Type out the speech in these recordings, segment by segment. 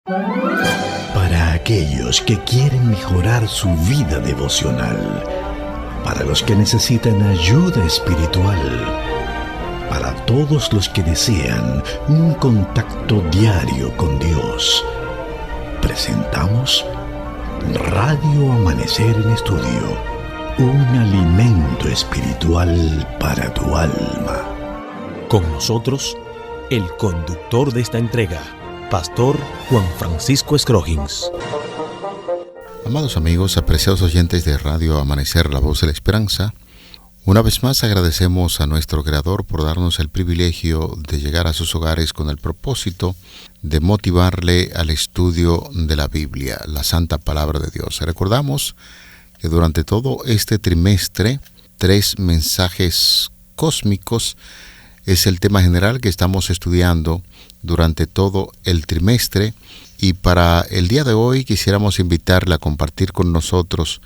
Para aquellos que quieren mejorar su vida devocional, para los que necesitan ayuda espiritual, para todos los que desean un contacto diario con Dios, presentamos Radio Amanecer en Estudio, un alimento espiritual para tu alma. Con nosotros, el conductor de esta entrega, Pastor Juan Francisco Scroggins. Amados amigos, apreciados oyentes de Radio Amanecer, la voz de la esperanza, una vez más agradecemos a nuestro Creador por darnos el privilegio de llegar a sus hogares con el propósito de motivarle al estudio de la Biblia, la Santa Palabra de Dios. Recordamos que durante todo este trimestre, 3 mensajes cósmicos es el tema general que estamos estudiando durante todo el trimestre, y para el día de hoy quisiéramos invitarle a compartir con nosotros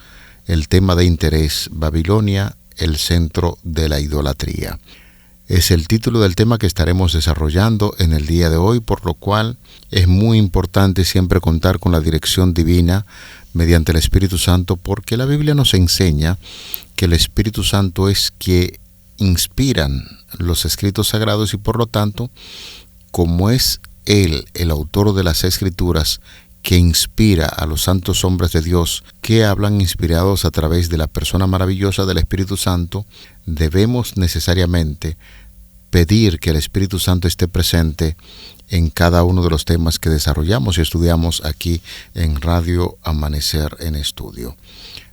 el tema de interés: Babilonia, el centro de la idolatría. Es el título del tema que estaremos desarrollando en el día de hoy, por lo cual es muy importante siempre contar con la dirección divina mediante el Espíritu Santo, porque la Biblia nos enseña que el Espíritu Santo es quien inspiran los escritos sagrados, y por lo tanto, como es Él el autor de las Escrituras que inspira a los santos hombres de Dios que hablan inspirados a través de la persona maravillosa del Espíritu Santo, debemos necesariamente pedir que el Espíritu Santo esté presente en cada uno de los temas que desarrollamos y estudiamos aquí en Radio Amanecer en Estudio.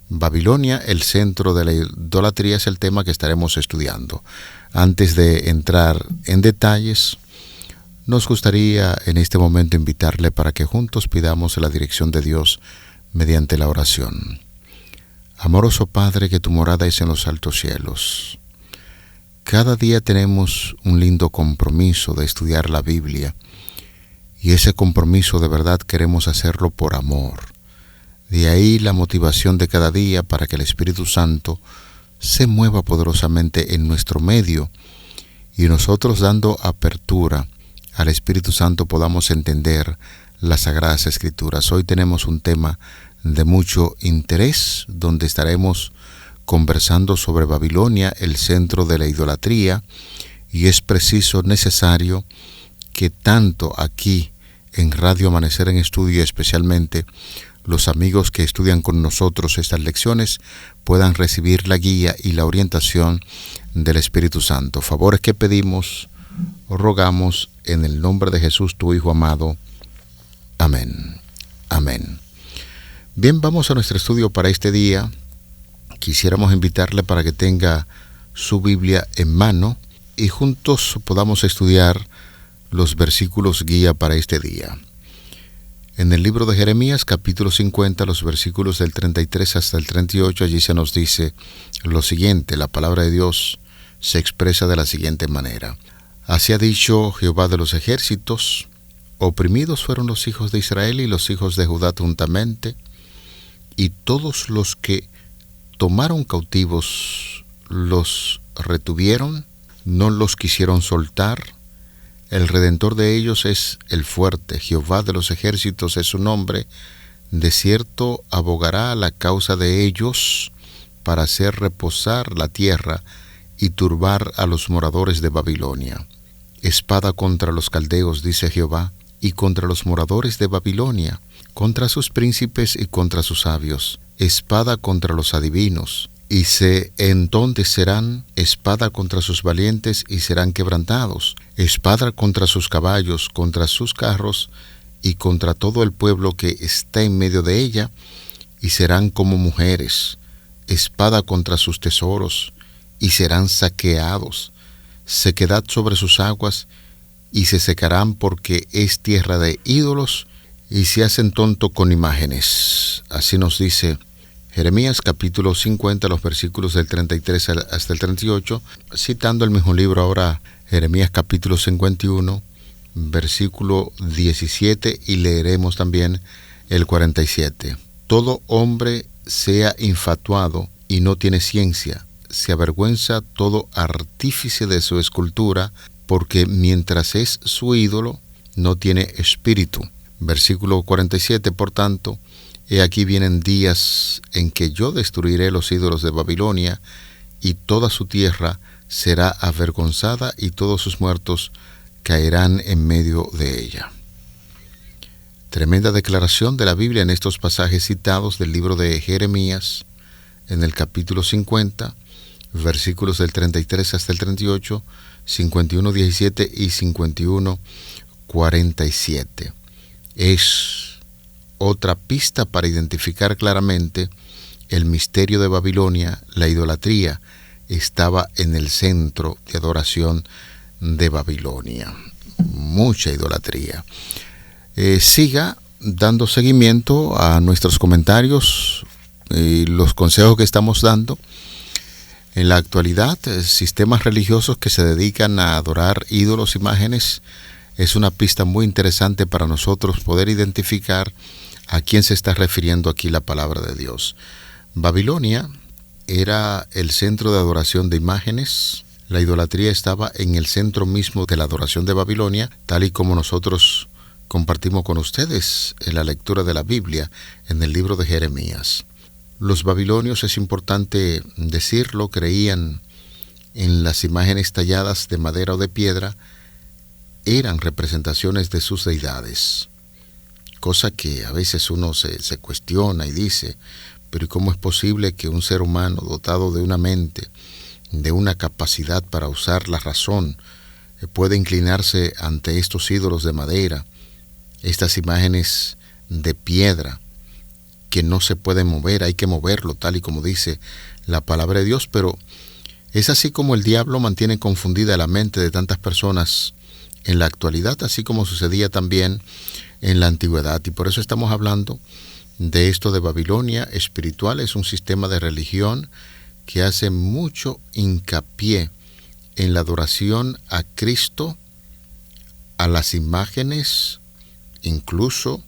Babilonia, el centro de la idolatría, es el tema que estaremos estudiando. Antes de entrar en detalles, nos gustaría en este momento invitarle para que juntos pidamos la dirección de Dios mediante la oración. Amoroso Padre, que tu morada es en los altos cielos, cada día tenemos un lindo compromiso de estudiar la Biblia, y ese compromiso de verdad queremos hacerlo por amor. De ahí la motivación de cada día para que el Espíritu Santo se mueva poderosamente en nuestro medio, y nosotros, dando apertura al Espíritu Santo, podamos entender las Sagradas Escrituras. Hoy tenemos un tema de mucho interés, donde estaremos conversando sobre Babilonia, el centro de la idolatría, y es preciso, necesario, que tanto aquí en Radio Amanecer en Estudio, especialmente los amigos que estudian con nosotros estas lecciones, puedan recibir la guía y la orientación del Espíritu Santo. Favores que pedimos, rogamos en el nombre de Jesús, tu Hijo amado. Amén. Amén. Bien, vamos a nuestro estudio para este día. Quisiéramos invitarle para que tenga su Biblia en mano y juntos podamos estudiar los versículos guía para este día. En el libro de Jeremías, capítulo 50, los versículos del 33 hasta el 38, allí se nos dice lo siguiente. La palabra de Dios se expresa de la siguiente manera. Así ha dicho Jehová de los ejércitos: oprimidos fueron los hijos de Israel y los hijos de Judá juntamente, y todos los que tomaron cautivos los retuvieron, no los quisieron soltar. El Redentor de ellos es el fuerte, Jehová de los ejércitos es su nombre. De cierto abogará a la causa de ellos para hacer reposar la tierra y turbar a los moradores de Babilonia. Espada contra los caldeos, dice Jehová, y contra los moradores de Babilonia, contra sus príncipes y contra sus sabios. Espada contra los adivinos, y se entontecerán, espada contra sus valientes y serán quebrantados, espada contra sus caballos, contra sus carros y contra todo el pueblo que está en medio de ella, y serán como mujeres, espada contra sus tesoros y serán saqueados, sequedad sobre sus aguas y se secarán, porque es tierra de ídolos y se hacen tonto con imágenes. Así nos dice Jeremías capítulo 50, los versículos del 33 hasta el 38, citando el mismo libro ahora, Jeremías capítulo 51, versículo 17, y leeremos también el 47. Todo hombre sea infatuado y no tiene ciencia, se avergüenza todo artífice de su escultura, porque mientras es su ídolo, no tiene espíritu. Versículo 47, por tanto, he aquí vienen días en que yo destruiré los ídolos de Babilonia, y toda su tierra será avergonzada, y todos sus muertos caerán en medio de ella. Tremenda declaración de la Biblia en estos pasajes citados del libro de Jeremías, en el capítulo 50, versículos del 33 hasta el 38, 51:17 y 51:47. Es otra pista para identificar claramente el misterio de Babilonia. La idolatría estaba en el centro de adoración de Babilonia. Mucha idolatría. Siga dando seguimiento a nuestros comentarios y los consejos que estamos dando. En la actualidad, sistemas religiosos que se dedican a adorar ídolos, imágenes, es una pista muy interesante para nosotros poder identificar a quién se está refiriendo aquí la palabra de Dios. Babilonia era el centro de adoración de imágenes. La idolatría estaba en el centro mismo de la adoración de Babilonia, tal y como nosotros compartimos con ustedes en la lectura de la Biblia, en el libro de Jeremías. Los babilonios, es importante decirlo, creían en las imágenes talladas de madera o de piedra, eran representaciones de sus deidades. Cosa que a veces uno se cuestiona y dice, pero ¿cómo es posible que un ser humano dotado de una mente, de una capacidad para usar la razón, pueda inclinarse ante estos ídolos de madera, estas imágenes de piedra que no se pueden mover? Hay que moverlo, tal y como dice la palabra de Dios, pero es así como el diablo mantiene confundida la mente de tantas personas en la actualidad, así como sucedía también en la antigüedad. Y por eso estamos hablando de esto de Babilonia espiritual. Es un sistema de religión que hace mucho hincapié en la adoración a Cristo, a las imágenes, incluso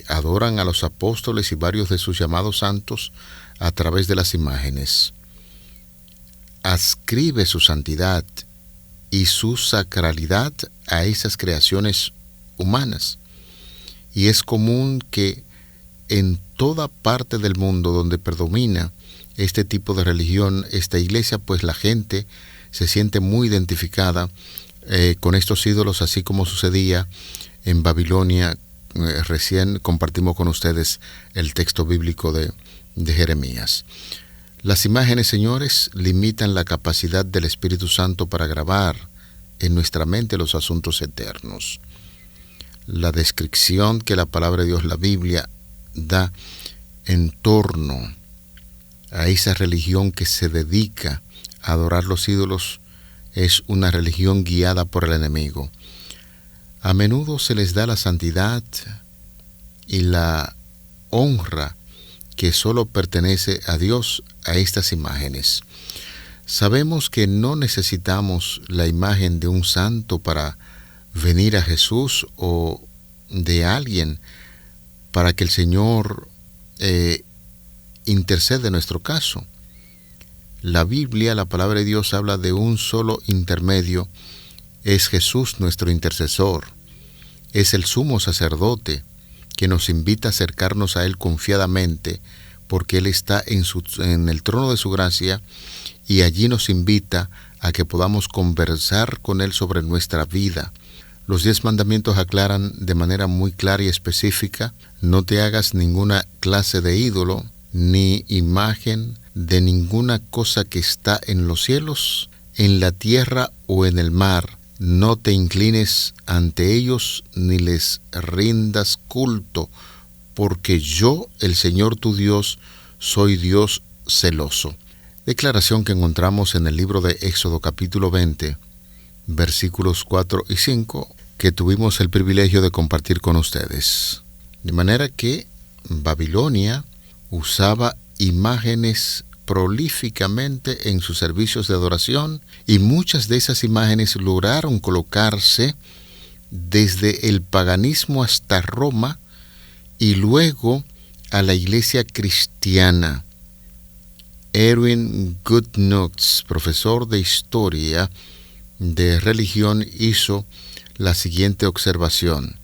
adoran a los apóstoles y varios de sus llamados santos a través de las imágenes. Adscribe su santidad y su sacralidad a esas creaciones humanas. Y es común que en toda parte del mundo donde predomina este tipo de religión, esta iglesia, pues la gente se siente muy identificada con estos ídolos, así como sucedía en Babilonia. Recién compartimos con ustedes el texto bíblico de Jeremías. Las imágenes, señores, limitan la capacidad del Espíritu Santo para grabar en nuestra mente los asuntos eternos. La descripción que la palabra de Dios, la Biblia, da en torno a esa religión que se dedica a adorar los ídolos es una religión guiada por el enemigo. A menudo se les da la santidad y la honra que solo pertenece a Dios a estas imágenes. Sabemos que no necesitamos la imagen de un santo para venir a Jesús o de alguien para que el Señor intercede en nuestro caso. La Biblia, la palabra de Dios, habla de un solo intermedio. Es Jesús nuestro intercesor. Es el sumo sacerdote que nos invita a acercarnos a Él confiadamente, porque Él está en el trono de su gracia, y allí nos invita a que podamos conversar con Él sobre nuestra vida. Los 10 mandamientos aclaran de manera muy clara y específica: no te hagas ninguna clase de ídolo, ni imagen de ninguna cosa que está en los cielos, en la tierra o en el mar. No te inclines ante ellos ni les rindas culto, porque yo, el Señor tu Dios, soy Dios celoso. Declaración que encontramos en el libro de Éxodo capítulo 20, versículos 4 y 5, que tuvimos el privilegio de compartir con ustedes. De manera que Babilonia usaba imágenes prolíficamente en sus servicios de adoración, y muchas de esas imágenes lograron colocarse desde el paganismo hasta Roma y luego a la iglesia cristiana. Erwin Goodnotes, profesor de historia de religión, hizo la siguiente observación: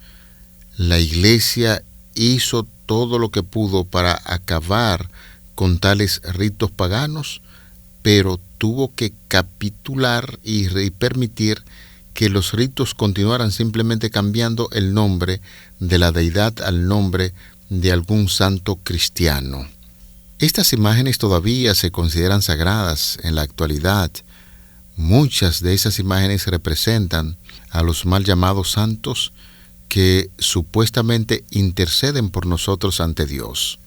La iglesia hizo todo lo que pudo para acabar con tales ritos paganos, pero tuvo que capitular y permitir que los ritos continuaran, simplemente cambiando el nombre de la deidad al nombre de algún santo cristiano. Estas imágenes todavía se consideran sagradas en la actualidad. Muchas de esas imágenes representan a los mal llamados santos que supuestamente interceden por nosotros ante Dios.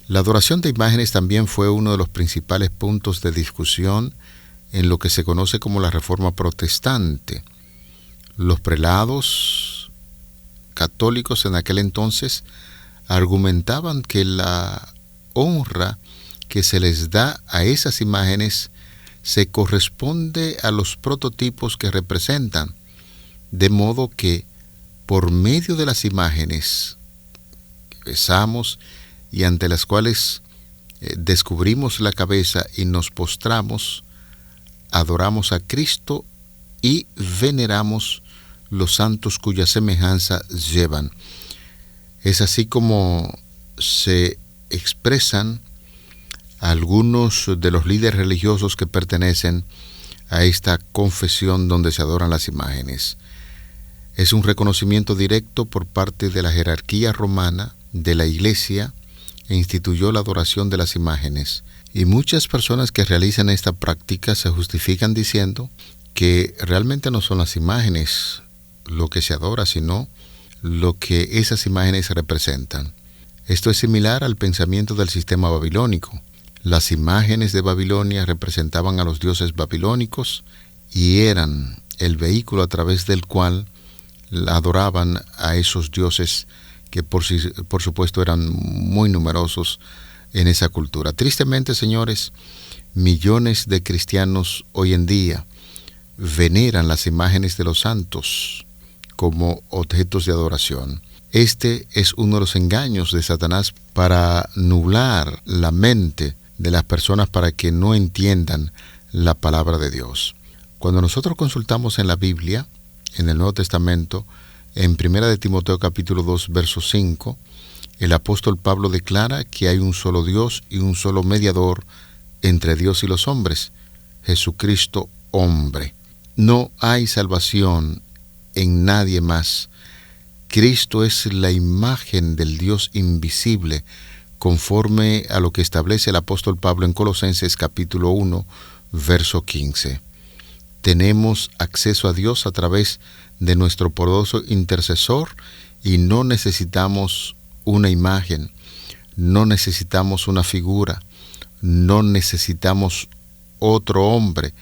La adoración de imágenes también fue uno de los principales puntos de discusión en lo que se conoce como la Reforma Protestante. Los prelados católicos en aquel entonces argumentaban que la honra que se les da a esas imágenes se corresponde a los prototipos que representan, de modo que por medio de las imágenes que besamos y ante las cuales descubrimos la cabeza y nos postramos, adoramos a Cristo y veneramos los santos cuya semejanza llevan. Es así como se expresan algunos de los líderes religiosos que pertenecen a esta confesión donde se adoran las imágenes. Es un reconocimiento directo por parte de la jerarquía romana de la Iglesia e instituyó la adoración de las imágenes. Y muchas personas que realizan esta práctica se justifican diciendo que realmente no son las imágenes lo que se adora, sino lo que esas imágenes representan. Esto es similar al pensamiento del sistema babilónico. Las imágenes de Babilonia representaban a los dioses babilónicos y eran el vehículo a través del cual adoraban a esos dioses que por supuesto eran muy numerosos en esa cultura. Tristemente, señores, millones de cristianos hoy en día veneran las imágenes de los santos como objetos de adoración. Este es uno de los engaños de Satanás para nublar la mente de las personas para que no entiendan la palabra de Dios. Cuando nosotros consultamos en la Biblia, en el Nuevo Testamento, en 1 de Timoteo capítulo 2, verso 5, el apóstol Pablo declara que hay un solo Dios y un solo mediador entre Dios y los hombres, Jesucristo hombre. No hay salvación en nadie más. Cristo es la imagen del Dios invisible, conforme a lo que establece el apóstol Pablo en Colosenses capítulo 1, verso 15. Tenemos acceso a Dios a través de nuestro poderoso intercesor y no necesitamos una imagen, no necesitamos una figura, no necesitamos otro hombre.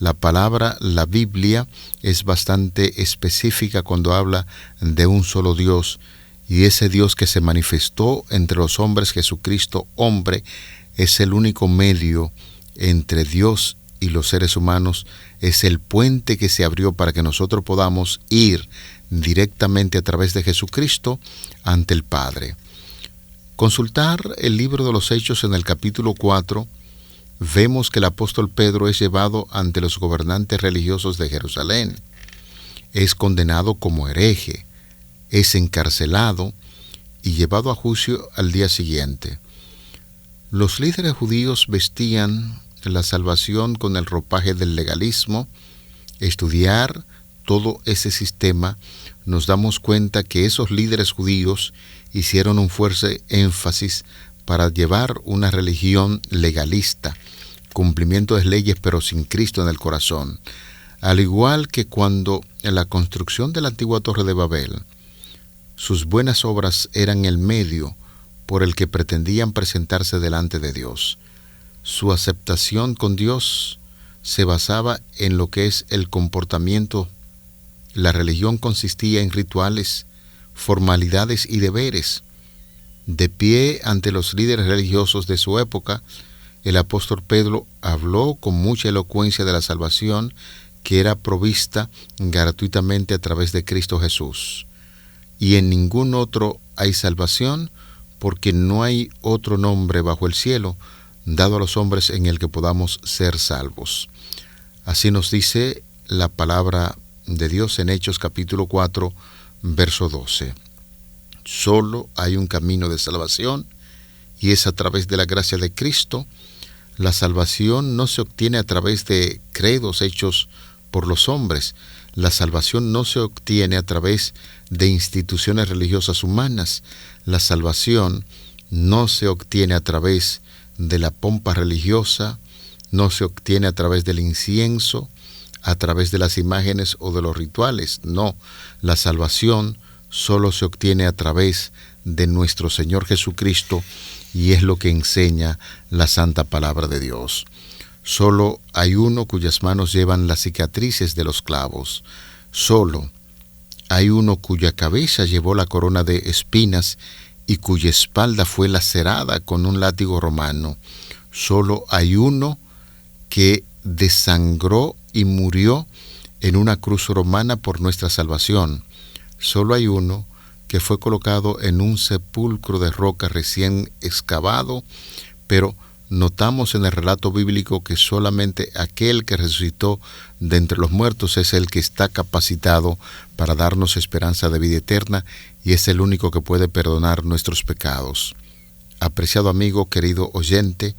La palabra, la Biblia, es bastante específica cuando habla de un solo Dios, y ese Dios que se manifestó entre los hombres, Jesucristo hombre, es el único medio entre Dios y los seres humanos, es el puente que se abrió para que nosotros podamos ir directamente a través de Jesucristo ante el Padre. Consultar el libro de los Hechos en el capítulo 4, vemos que el apóstol Pedro es llevado ante los gobernantes religiosos de Jerusalén. Es condenado como hereje, es encarcelado y llevado a juicio al día siguiente. Los líderes judíos vestían la salvación con el ropaje del legalismo. Estudiar todo ese sistema, nos damos cuenta que esos líderes judíos hicieron un fuerte énfasis para llevar una religión legalista, cumplimiento de leyes pero sin Cristo en el corazón. Al igual que cuando en la construcción de la antigua Torre de Babel, sus buenas obras eran el medio por el que pretendían presentarse delante de Dios. Su aceptación con Dios se basaba en lo que es el comportamiento. La religión consistía en rituales, formalidades y deberes. De pie ante los líderes religiosos de su época, el apóstol Pedro habló con mucha elocuencia de la salvación que era provista gratuitamente a través de Cristo Jesús. Y en ningún otro hay salvación, porque no hay otro nombre bajo el cielo dado a los hombres en el que podamos ser salvos. Así nos dice la palabra de Dios en Hechos capítulo 4, verso 12. Solo hay un camino de salvación y es a través de la gracia de Cristo. La salvación no se obtiene a través de credos hechos por los hombres. La salvación no se obtiene a través de instituciones religiosas humanas. La salvación no se obtiene a través de la pompa religiosa, no se obtiene a través del incienso, a través de las imágenes o de los rituales. No, la salvación solo se obtiene a través de nuestro Señor Jesucristo, y es lo que enseña la Santa Palabra de Dios. Solo hay uno cuyas manos llevan las cicatrices de los clavos. Solo hay uno cuya cabeza llevó la corona de espinas y cuya espalda fue lacerada con un látigo romano. Solo hay uno que desangró y murió en una cruz romana por nuestra salvación. Solo hay uno que fue colocado en un sepulcro de roca recién excavado, pero notamos en el relato bíblico que solamente aquel que resucitó de entre los muertos es el que está capacitado para darnos esperanza de vida eterna, y es el único que puede perdonar nuestros pecados. Apreciado amigo, querido oyente,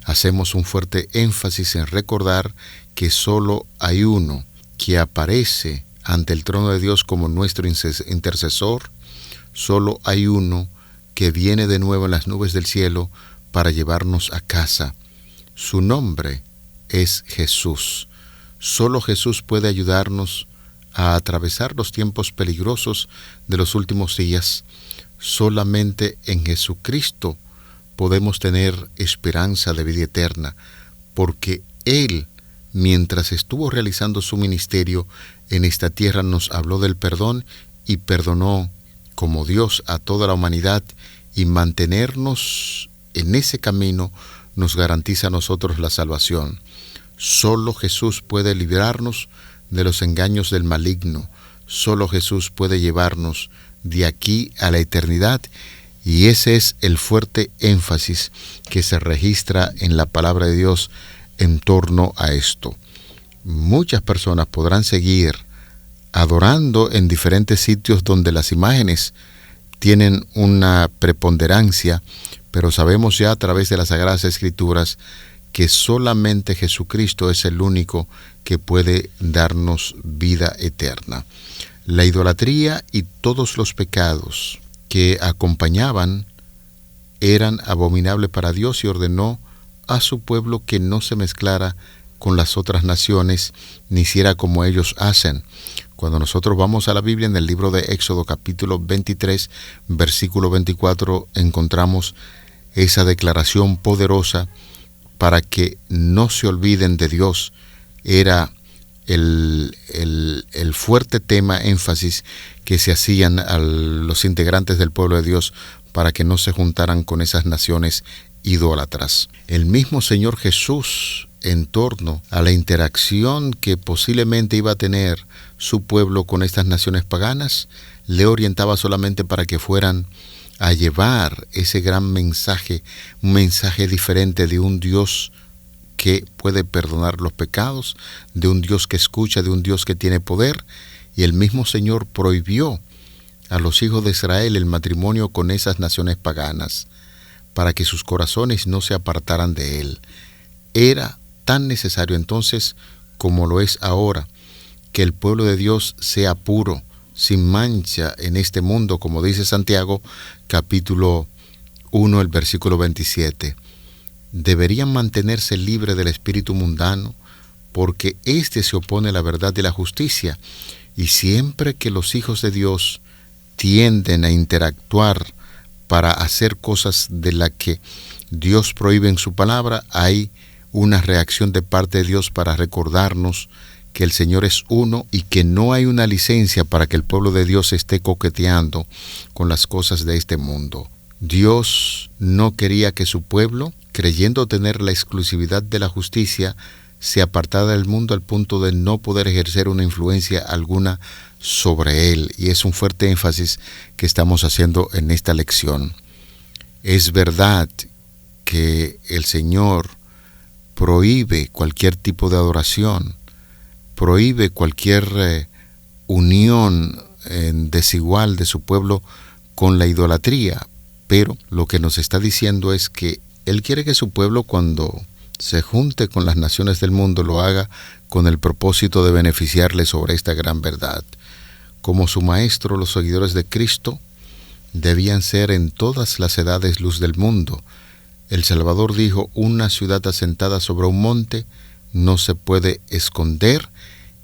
hacemos un fuerte énfasis en recordar que solo hay uno que aparece ante el trono de Dios como nuestro intercesor. Solo hay uno que viene de nuevo en las nubes del cielo para llevarnos a casa. Su nombre es Jesús. Solo Jesús puede ayudarnos a atravesar los tiempos peligrosos de los últimos días. Solamente en Jesucristo podemos tener esperanza de vida eterna, porque Él, mientras estuvo realizando su ministerio en esta tierra, nos habló del perdón y perdonó como Dios a toda la humanidad, y mantenernos en ese camino nos garantiza a nosotros la salvación. Solo Jesús puede librarnos de los engaños del maligno. Solo Jesús puede llevarnos de aquí a la eternidad, y ese es el fuerte énfasis que se registra en la palabra de Dios en torno a esto. Muchas personas podrán seguir adorando en diferentes sitios donde las imágenes tienen una preponderancia, pero sabemos ya a través de las Sagradas Escrituras que solamente Jesucristo es el único que puede darnos vida eterna. La idolatría y todos los pecados que acompañaban eran abominables para Dios, y ordenó a su pueblo que no se mezclara con las otras naciones, ni hiciera como ellos hacen. Cuando nosotros vamos a la Biblia, en el libro de Éxodo capítulo 23, versículo 24, encontramos esa declaración poderosa para que no se olviden de Dios. Era el fuerte tema, énfasis que se hacían a los integrantes del pueblo de Dios para que no se juntaran con esas naciones idólatras. El mismo Señor Jesús, en torno a la interacción que posiblemente iba a tener su pueblo con estas naciones paganas, le orientaba solamente para que fueran a llevar ese gran mensaje, un mensaje diferente de un Dios que puede perdonar los pecados, de un Dios que escucha, de un Dios que tiene poder. Y el mismo Señor prohibió a los hijos de Israel el matrimonio con esas naciones paganas, para que sus corazones no se apartaran de Él. Era tan necesario entonces, como lo es ahora, que el pueblo de Dios sea puro, sin mancha en este mundo, como dice Santiago, capítulo 1, el versículo 27. Deberían mantenerse libres del espíritu mundano, porque éste se opone a la verdad y la justicia, y siempre que los hijos de Dios tienden a interactuar para hacer cosas de las que Dios prohíbe en su palabra, hay una reacción de parte de Dios para recordarnos que el Señor es uno y que no hay una licencia para que el pueblo de Dios esté coqueteando con las cosas de este mundo. Dios no quería que su pueblo, creyendo tener la exclusividad de la justicia, se apartara del mundo al punto de no poder ejercer una influencia alguna sobre él. Y es un fuerte énfasis que estamos haciendo en esta lección. Es verdad que el Señor prohíbe cualquier tipo de adoración, prohíbe cualquier unión desigual de su pueblo con la idolatría, pero lo que nos está diciendo es que Él quiere que su pueblo, cuando se junte con las naciones del mundo, lo haga con el propósito de beneficiarle sobre esta gran verdad. Como su maestro, los seguidores de Cristo debían ser en todas las edades luz del mundo. El Salvador dijo: una ciudad asentada sobre un monte no se puede esconder,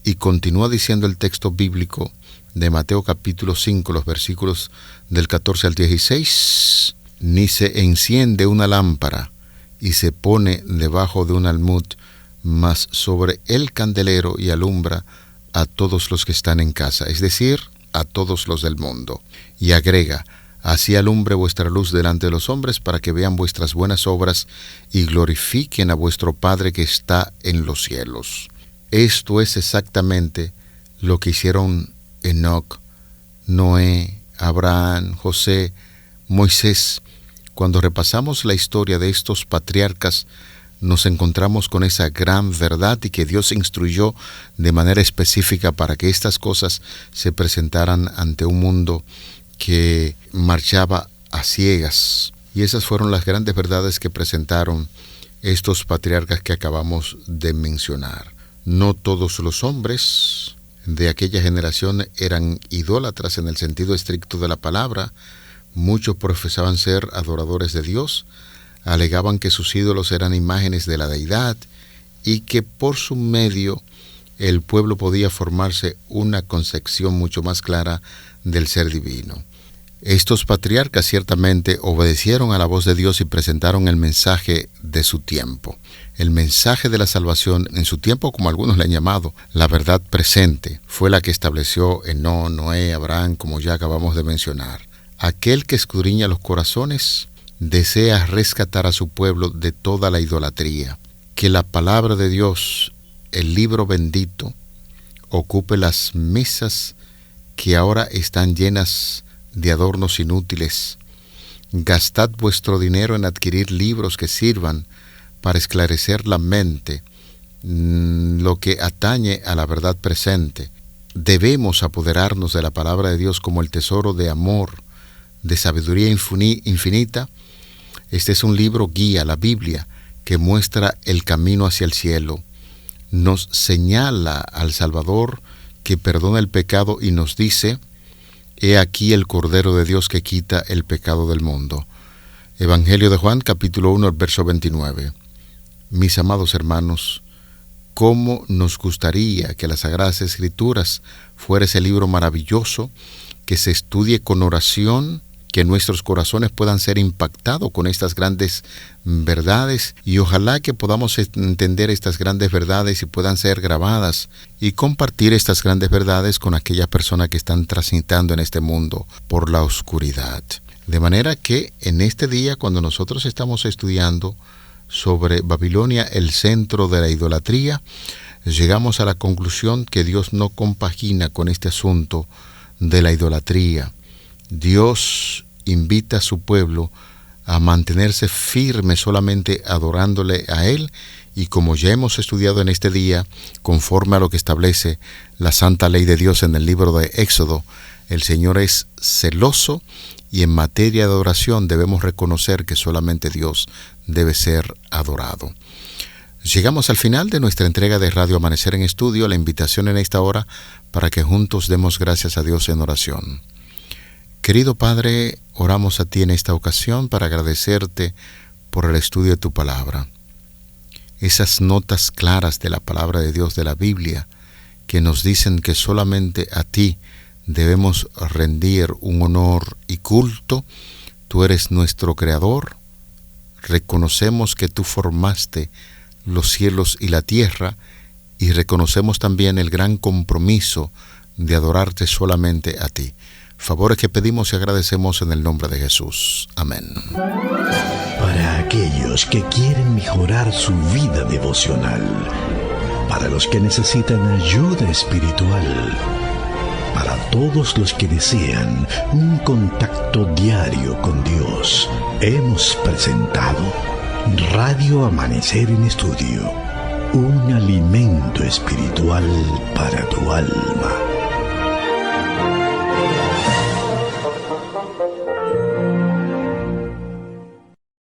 y continúa diciendo el texto bíblico de Mateo capítulo 5, los versículos del 14 al 16, ni se enciende una lámpara y se pone debajo de un almud, mas sobre el candelero, y alumbra a todos los que están en casa, es decir, a todos los del mundo. Y agrega: así alumbre vuestra luz delante de los hombres, para que vean vuestras buenas obras y glorifiquen a vuestro Padre que está en los cielos. Esto es exactamente lo que hicieron Enoc, Noé, Abraham, José, Moisés. Cuando repasamos la historia de estos patriarcas, nos encontramos con esa gran verdad, y que Dios instruyó de manera específica para que estas cosas se presentaran ante un mundo que marchaba a ciegas. Y esas fueron las grandes verdades que presentaron estos patriarcas que acabamos de mencionar. No todos los hombres de aquella generación eran idólatras en el sentido estricto de la palabra. Muchos profesaban ser adoradores de Dios, alegaban que sus ídolos eran imágenes de la deidad y que por su medio el pueblo podía formarse una concepción mucho más clara del ser divino. Estos patriarcas ciertamente obedecieron a la voz de Dios y presentaron el mensaje de su tiempo. El mensaje de la salvación en su tiempo, como algunos le han llamado, la verdad presente, fue la que estableció Enoc, Noé, Abraham, como ya acabamos de mencionar. Aquel que escudriña los corazones desea rescatar a su pueblo de toda la idolatría. Que la palabra de Dios, el libro bendito, ocupe las mesas que ahora están llenas de adornos inútiles. Gastad vuestro dinero en adquirir libros que sirvan para esclarecer la mente, lo que atañe a la verdad presente. Debemos apoderarnos de la palabra de Dios como el tesoro de amor, de sabiduría infinita. Este es un libro guía, la Biblia, que muestra el camino hacia el cielo. Nos señala al Salvador que perdona el pecado y nos dice: he aquí el Cordero de Dios que quita el pecado del mundo. Evangelio de Juan, capítulo 1, verso 29. Mis amados hermanos, ¿cómo nos gustaría que las Sagradas Escrituras fuera ese libro maravilloso que se estudie con oración, que nuestros corazones puedan ser impactados con estas grandes verdades, y ojalá que podamos entender estas grandes verdades y puedan ser grabadas y compartir estas grandes verdades con aquellas personas que están transitando en este mundo por la oscuridad. De manera que en este día, cuando nosotros estamos estudiando sobre Babilonia, el centro de la idolatría, llegamos a la conclusión que Dios no compagina con este asunto de la idolatría. Dios invita a su pueblo a mantenerse firme solamente adorándole a Él, y como ya hemos estudiado en este día, conforme a lo que establece la santa ley de Dios en el libro de Éxodo, el Señor es celoso, y en materia de adoración debemos reconocer que solamente Dios debe ser adorado. Llegamos al final de nuestra entrega de Radio Amanecer en Estudio. La invitación en esta hora para que juntos demos gracias a Dios en oración. Querido Padre, oramos a ti en esta ocasión para agradecerte por el estudio de tu palabra. Esas notas claras de la palabra de Dios, de la Biblia, que nos dicen que solamente a ti debemos rendir un honor y culto. Tú eres nuestro Creador. Reconocemos que tú formaste los cielos y la tierra, y reconocemos también el gran compromiso de adorarte solamente a ti. Favores que pedimos y agradecemos en el nombre de Jesús. Amén. Para aquellos que quieren mejorar su vida devocional, para los que necesitan ayuda espiritual, para todos los que desean un contacto diario con Dios, hemos presentado Radio Amanecer en Estudio, un alimento espiritual para tu alma.